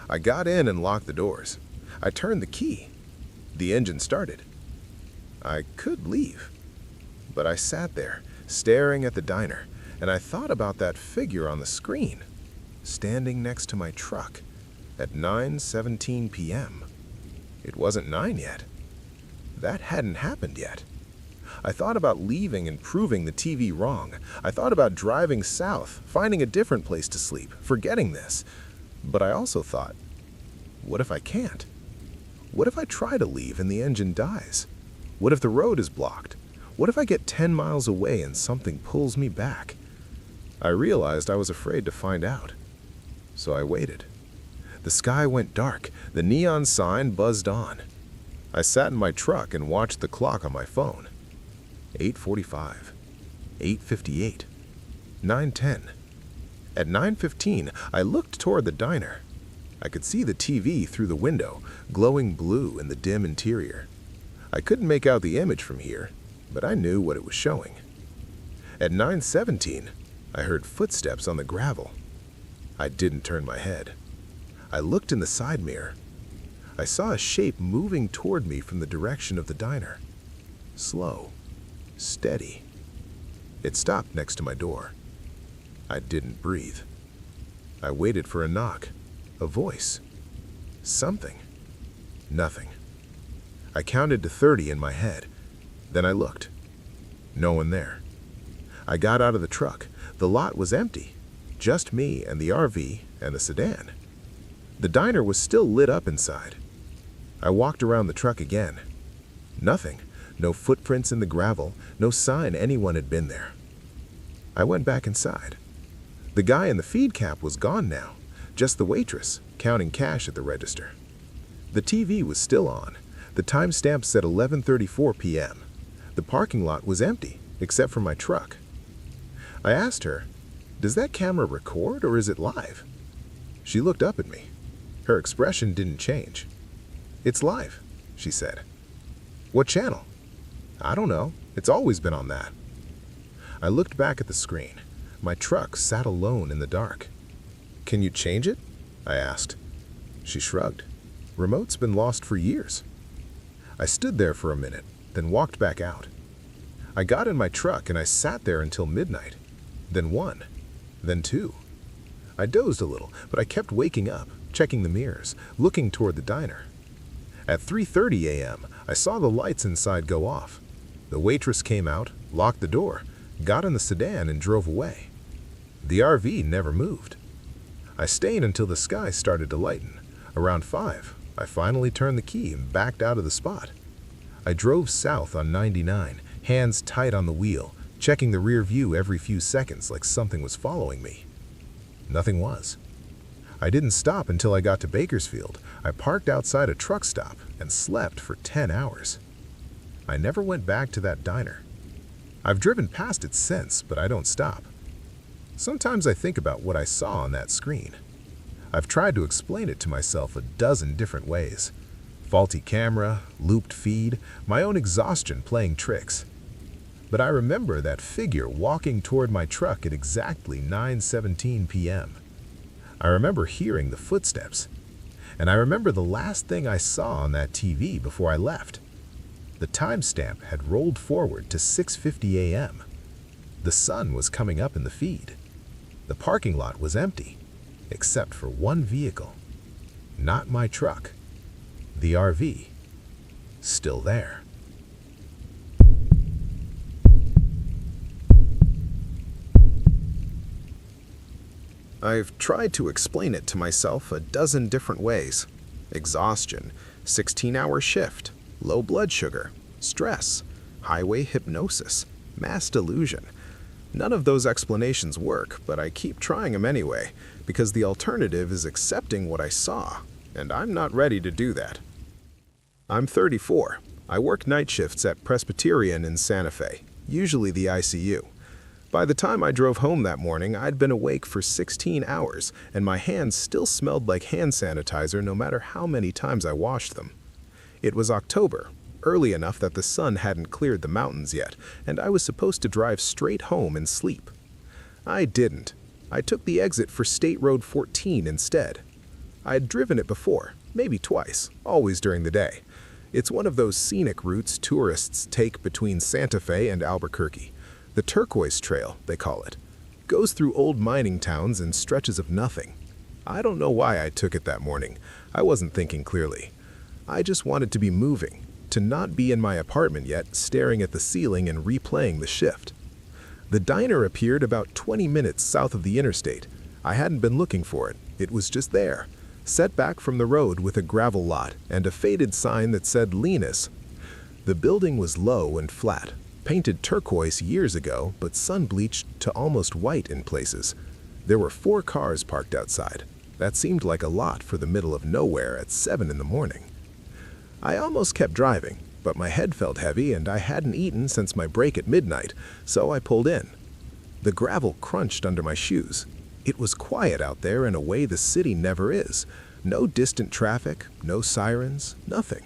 I got in and locked the doors. I turned the key. The engine started. I could leave, but I sat there, staring at the diner, and I thought about that figure on the screen, standing next to my truck at 9:17 p.m. It wasn't 9 yet. That hadn't happened yet. I thought about leaving and proving the TV wrong. I thought about driving south, finding a different place to sleep, forgetting this. But I also thought, what if I can't? What if I try to leave and the engine dies? What if the road is blocked? What if I get 10 miles away and something pulls me back? I realized I was afraid to find out. So I waited. The sky went dark. The neon sign buzzed on. I sat in my truck and watched the clock on my phone. 8:45, 8:58, 9:10. At 9:15, I looked toward the diner. I could see the TV through the window, glowing blue in the dim interior. I couldn't make out the image from here, but I knew what it was showing. At 9:17, I heard footsteps on the gravel. I didn't turn my head. I looked in the side mirror. I saw a shape moving toward me from the direction of the diner. Slow, steady. It stopped next to my door. I didn't breathe. I waited for a knock, a voice, something. Nothing. I counted to 30 in my head. Then I looked. No one there. I got out of the truck. The lot was empty. Just me and the RV and the sedan. The diner was still lit up inside. I walked around the truck again. Nothing. No footprints in the gravel. No sign anyone had been there. I went back inside. The guy in the feed cap was gone now. Just the waitress, counting cash at the register. The TV was still on. The timestamp said 11:34 p.m. The parking lot was empty, except for my truck. I asked her, "Does that camera record or is it live?" She looked up at me. Her expression didn't change. "It's live," she said. "What channel?" "I don't know. It's always been on that." I looked back at the screen. My truck sat alone in the dark. "Can you change it?" I asked. She shrugged. "Remote's been lost for years." I stood there for a minute, then walked back out. I got in my truck and I sat there until midnight. Then 1, then 2. I dozed a little, but I kept waking up, checking the mirrors, looking toward the diner. At 3:30 a.m., I saw the lights inside go off. The waitress came out, locked the door, got in the sedan and drove away. The RV never moved. I stayed until the sky started to lighten. Around 5, I finally turned the key and backed out of the spot. I drove south on 99, hands tight on the wheel, checking the rear view every few seconds like something was following me. Nothing was. I didn't stop until I got to Bakersfield. I parked outside a truck stop and slept for 10 hours. I never went back to that diner. I've driven past it since, but I don't stop. Sometimes I think about what I saw on that screen. I've tried to explain it to myself a dozen different ways. Faulty camera, looped feed, my own exhaustion playing tricks. But I remember that figure walking toward my truck at exactly 9:17 p.m. I remember hearing the footsteps. And I remember the last thing I saw on that TV before I left. The timestamp had rolled forward to 6:50 a.m. The sun was coming up in the feed. The parking lot was empty, except for one vehicle. Not my truck. The RV. Still there. I've tried to explain it to myself a dozen different ways. Exhaustion, 16-hour shift, low blood sugar, stress, highway hypnosis, mass delusion. None of those explanations work, but I keep trying them anyway, because the alternative is accepting what I saw, and I'm not ready to do that. I'm 34. I work night shifts at Presbyterian in Santa Fe, usually the ICU. By the time I drove home that morning, I'd been awake for 16 hours, and my hands still smelled like hand sanitizer no matter how many times I washed them. It was October, early enough that the sun hadn't cleared the mountains yet, and I was supposed to drive straight home and sleep. I didn't. I took the exit for State Road 14 instead. I had driven it before, maybe twice, always during the day. It's one of those scenic routes tourists take between Santa Fe and Albuquerque. The Turquoise Trail, they call it. Goes through old mining towns and stretches of nothing. I don't know why I took it that morning. I wasn't thinking clearly. I just wanted to be moving, to not be in my apartment yet, staring at the ceiling and replaying the shift. The diner appeared about 20 minutes south of the interstate. I hadn't been looking for it. It was just there, set back from the road with a gravel lot and a faded sign that said Linus. The building was low and flat, painted turquoise years ago, but sun-bleached to almost white in places. There were 4 cars parked outside. That seemed like a lot for the middle of nowhere at 7 in the morning. I almost kept driving, but my head felt heavy and I hadn't eaten since my break at midnight, so I pulled in. The gravel crunched under my shoes. It was quiet out there in a way the city never is. No distant traffic, no sirens, nothing.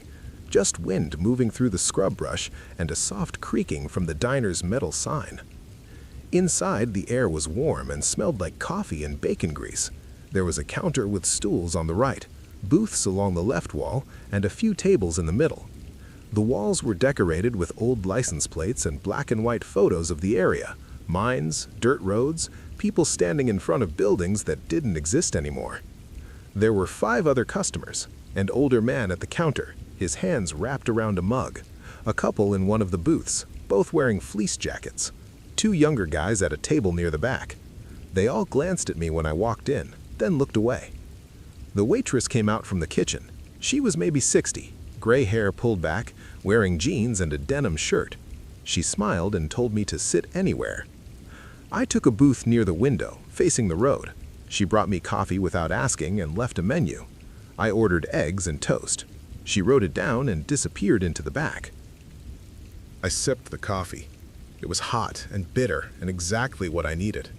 Just wind moving through the scrub brush and a soft creaking from the diner's metal sign. Inside, the air was warm and smelled like coffee and bacon grease. There was a counter with stools on the right, booths along the left wall, and a few tables in the middle. The walls were decorated with old license plates and black and white photos of the area, mines, dirt roads, people standing in front of buildings that didn't exist anymore. There were 5 other customers, an older man at the counter, his hands wrapped around a mug, a couple in one of the booths, both wearing fleece jackets, 2 younger guys at a table near the back. They all glanced at me when I walked in, then looked away. The waitress came out from the kitchen. She was maybe 60, gray hair pulled back, wearing jeans and a denim shirt. She smiled and told me to sit anywhere. I took a booth near the window, facing the road. She brought me coffee without asking and left a menu. I ordered eggs and toast. She wrote it down and disappeared into the back. I sipped the coffee. It was hot and bitter and exactly what I needed.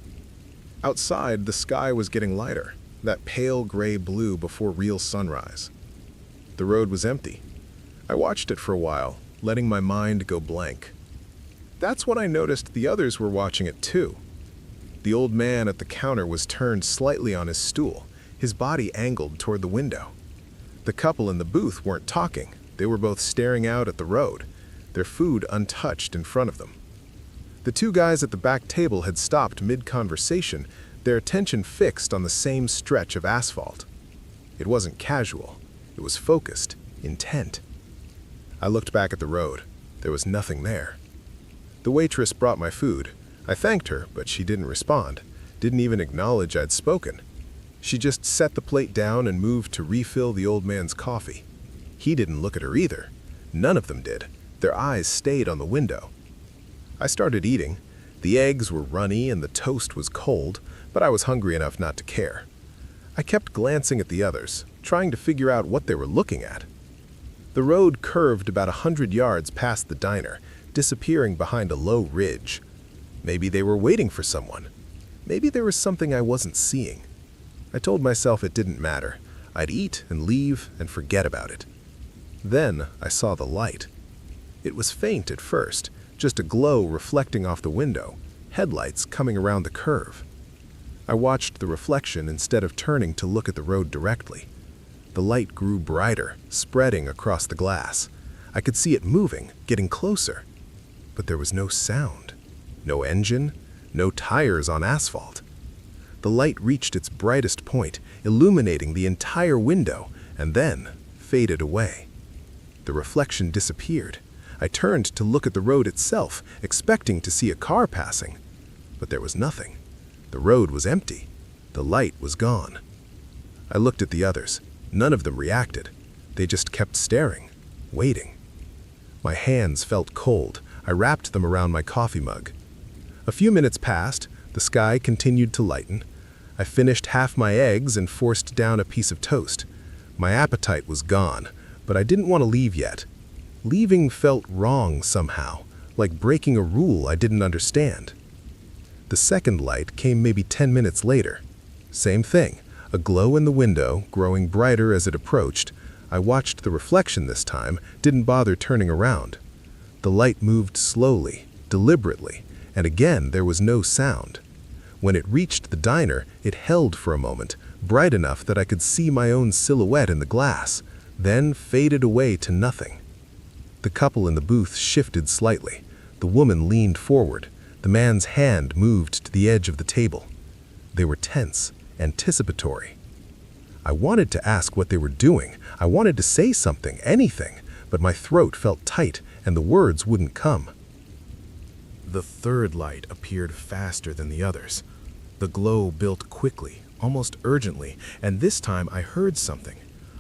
Outside, the sky was getting lighter, that pale gray blue before real sunrise. The road was empty. I watched it for a while, letting my mind go blank. That's when I noticed the others were watching it too. The old man at the counter was turned slightly on his stool, his body angled toward the window. The couple in the booth weren't talking. They were both staring out at the road, their food untouched in front of them. The 2 guys at the back table had stopped mid-conversation, their attention fixed on the same stretch of asphalt. It wasn't casual. It was focused, intent. I looked back at the road. There was nothing there. The waitress brought my food. I thanked her, but she didn't respond, didn't even acknowledge I'd spoken. She just set the plate down and moved to refill the old man's coffee. He didn't look at her either. None of them did. Their eyes stayed on the window. I started eating. The eggs were runny and the toast was cold, but I was hungry enough not to care. I kept glancing at the others, trying to figure out what they were looking at. The road curved about 100 yards past the diner, disappearing behind a low ridge. Maybe they were waiting for someone. Maybe there was something I wasn't seeing. I told myself it didn't matter. I'd eat and leave and forget about it. Then I saw the light. It was faint at first, just a glow reflecting off the window, headlights coming around the curve. I watched the reflection instead of turning to look at the road directly. The light grew brighter, spreading across the glass. I could see it moving, getting closer. But there was no sound, no engine, no tires on asphalt. The light reached its brightest point, illuminating the entire window, and then faded away. The reflection disappeared. I turned to look at the road itself, expecting to see a car passing. But there was nothing. The road was empty. The light was gone. I looked at the others. None of them reacted. They just kept staring, waiting. My hands felt cold. I wrapped them around my coffee mug. A few minutes passed, the sky continued to lighten. I finished half my eggs and forced down a piece of toast. My appetite was gone, but I didn't want to leave yet. Leaving felt wrong somehow, like breaking a rule I didn't understand. The second light came maybe 10 minutes later. Same thing, a glow in the window, growing brighter as it approached. I watched the reflection this time, didn't bother turning around. The light moved slowly, deliberately, and again there was no sound. When it reached the diner, it held for a moment, bright enough that I could see my own silhouette in the glass, then faded away to nothing. The couple in the booth shifted slightly. The woman leaned forward. The man's hand moved to the edge of the table. They were tense, anticipatory. I wanted to ask what they were doing. I wanted to say something, anything, but my throat felt tight and the words wouldn't come. The third light appeared faster than the others. The glow built quickly, almost urgently, and this time I heard something,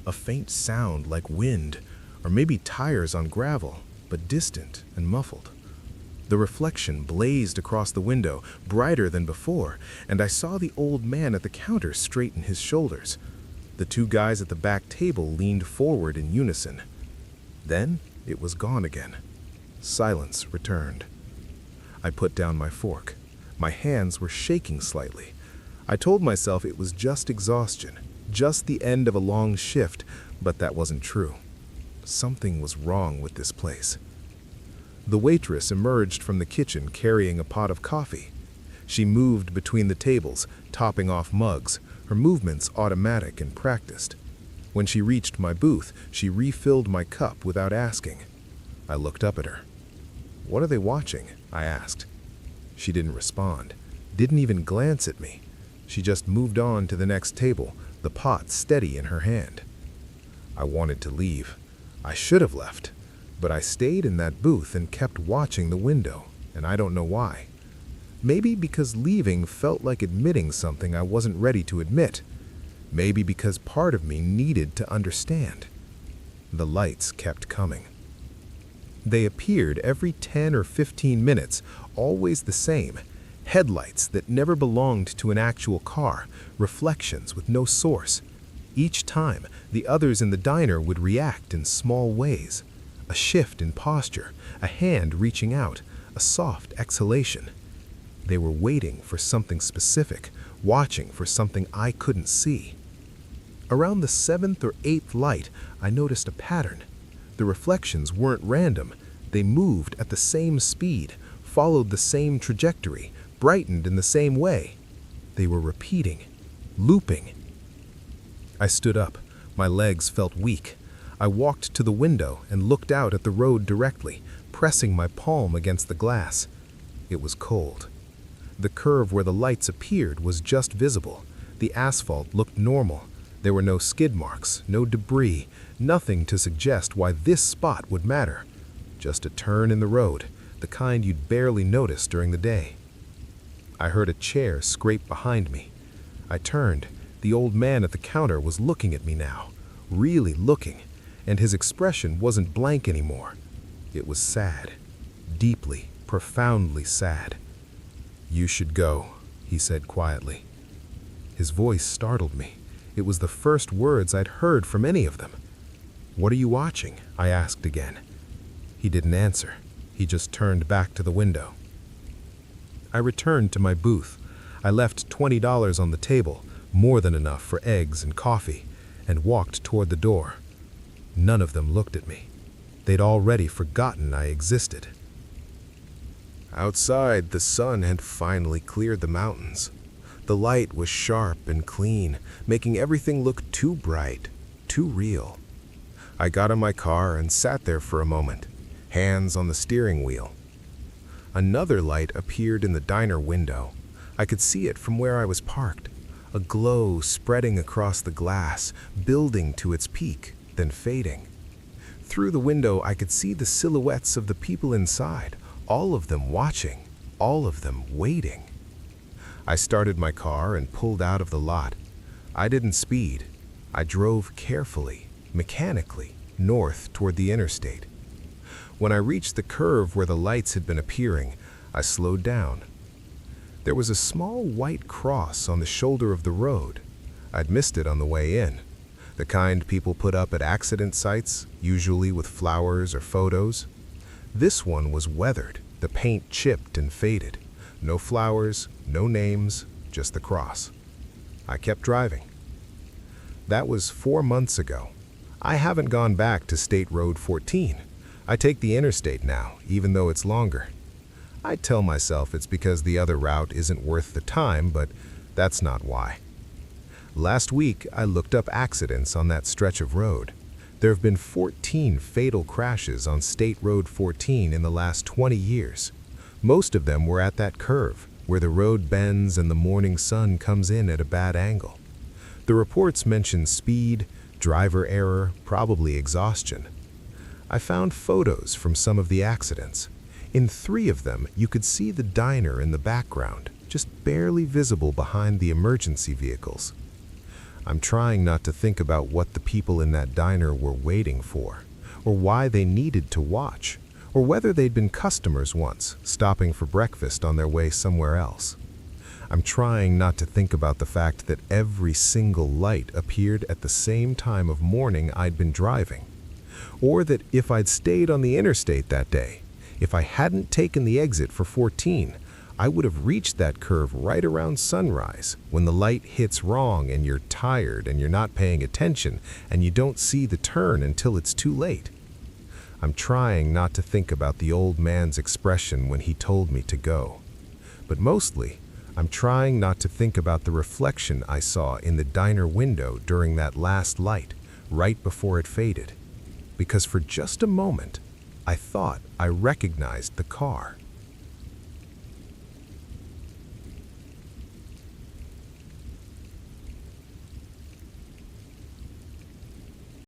a faint sound like wind, or maybe tires on gravel, but distant and muffled. The reflection blazed across the window, brighter than before, and I saw the old man at the counter straighten his shoulders. The two guys at the back table leaned forward in unison. Then it was gone again. Silence returned. I put down my fork. My hands were shaking slightly. I told myself it was just exhaustion, just the end of a long shift, but that wasn't true. Something was wrong with this place. The waitress emerged from the kitchen carrying a pot of coffee. She moved between the tables, topping off mugs, her movements automatic and practiced. When she reached my booth, she refilled my cup without asking. I looked up at her. "What are they watching?" I asked. She didn't respond, didn't even glance at me. She just moved on to the next table, the pot steady in her hand. I wanted to leave. I should have left, but I stayed in that booth and kept watching the window, and I don't know why. Maybe because leaving felt like admitting something I wasn't ready to admit. Maybe because part of me needed to understand. The lights kept coming. They appeared every 10 or 15 minutes, always the same. Headlights that never belonged to an actual car, reflections with no source. Each time, the others in the diner would react in small ways. A shift in posture, a hand reaching out, a soft exhalation. They were waiting for something specific, watching for something I couldn't see. Around the 7th or 8th light, I noticed a pattern. The reflections weren't random. They moved at the same speed, followed the same trajectory, brightened in the same way. They were repeating, looping. I stood up. My legs felt weak. I walked to the window and looked out at the road directly, pressing my palm against the glass. It was cold. The curve where the lights appeared was just visible. The asphalt looked normal. There were no skid marks, no debris, nothing to suggest why this spot would matter. Just a turn in the road, the kind you'd barely notice during the day. I heard a chair scrape behind me. I turned. The old man at the counter was looking at me now, really looking, and his expression wasn't blank anymore. It was sad, deeply, profoundly sad. "You should go," he said quietly. His voice startled me. It was the first words I'd heard from any of them. "What are you watching?" I asked again. He didn't answer. He just turned back to the window. I returned to my booth. I left $20 on the table, more than enough for eggs and coffee, and walked toward the door. None of them looked at me. They'd already forgotten I existed. Outside, the sun had finally cleared the mountains. The light was sharp and clean, making everything look too bright, too real. I got in my car and sat there for a moment, hands on the steering wheel. Another light appeared in the diner window. I could see it from where I was parked, a glow spreading across the glass, building to its peak, then fading. Through the window, I could see the silhouettes of the people inside, all of them watching, all of them waiting. I started my car and pulled out of the lot. I didn't speed. I drove carefully, mechanically, north toward the interstate. When I reached the curve where the lights had been appearing, I slowed down. There was a small white cross on the shoulder of the road. I'd missed it on the way in. The kind people put up at accident sites, usually with flowers or photos. This one was weathered, the paint chipped and faded. No flowers, no names, just the cross. I kept driving. That was 4 months ago. I haven't gone back to State Road 14. I take the interstate now, even though it's longer. I tell myself it's because the other route isn't worth the time, but that's not why. Last week, I looked up accidents on that stretch of road. There have been 14 fatal crashes on State Road 14 in the last 20 years. Most of them were at that curve, where the road bends and the morning sun comes in at a bad angle. The reports mention speed, driver error, probably exhaustion. I found photos from some of the accidents. In 3 of them, you could see the diner in the background, just barely visible behind the emergency vehicles. I'm trying not to think about what the people in that diner were waiting for, or why they needed to watch, or whether they'd been customers once, stopping for breakfast on their way somewhere else. I'm trying not to think about the fact that every single light appeared at the same time of morning I'd been driving, or that if I'd stayed on the interstate that day, if I hadn't taken the exit for 14, I would have reached that curve right around sunrise, when the light hits wrong and you're tired and you're not paying attention and you don't see the turn until it's too late. I'm trying not to think about the old man's expression when he told me to go. But mostly, I'm trying not to think about the reflection I saw in the diner window during that last light, right before it faded. Because for just a moment, I thought I recognized the car.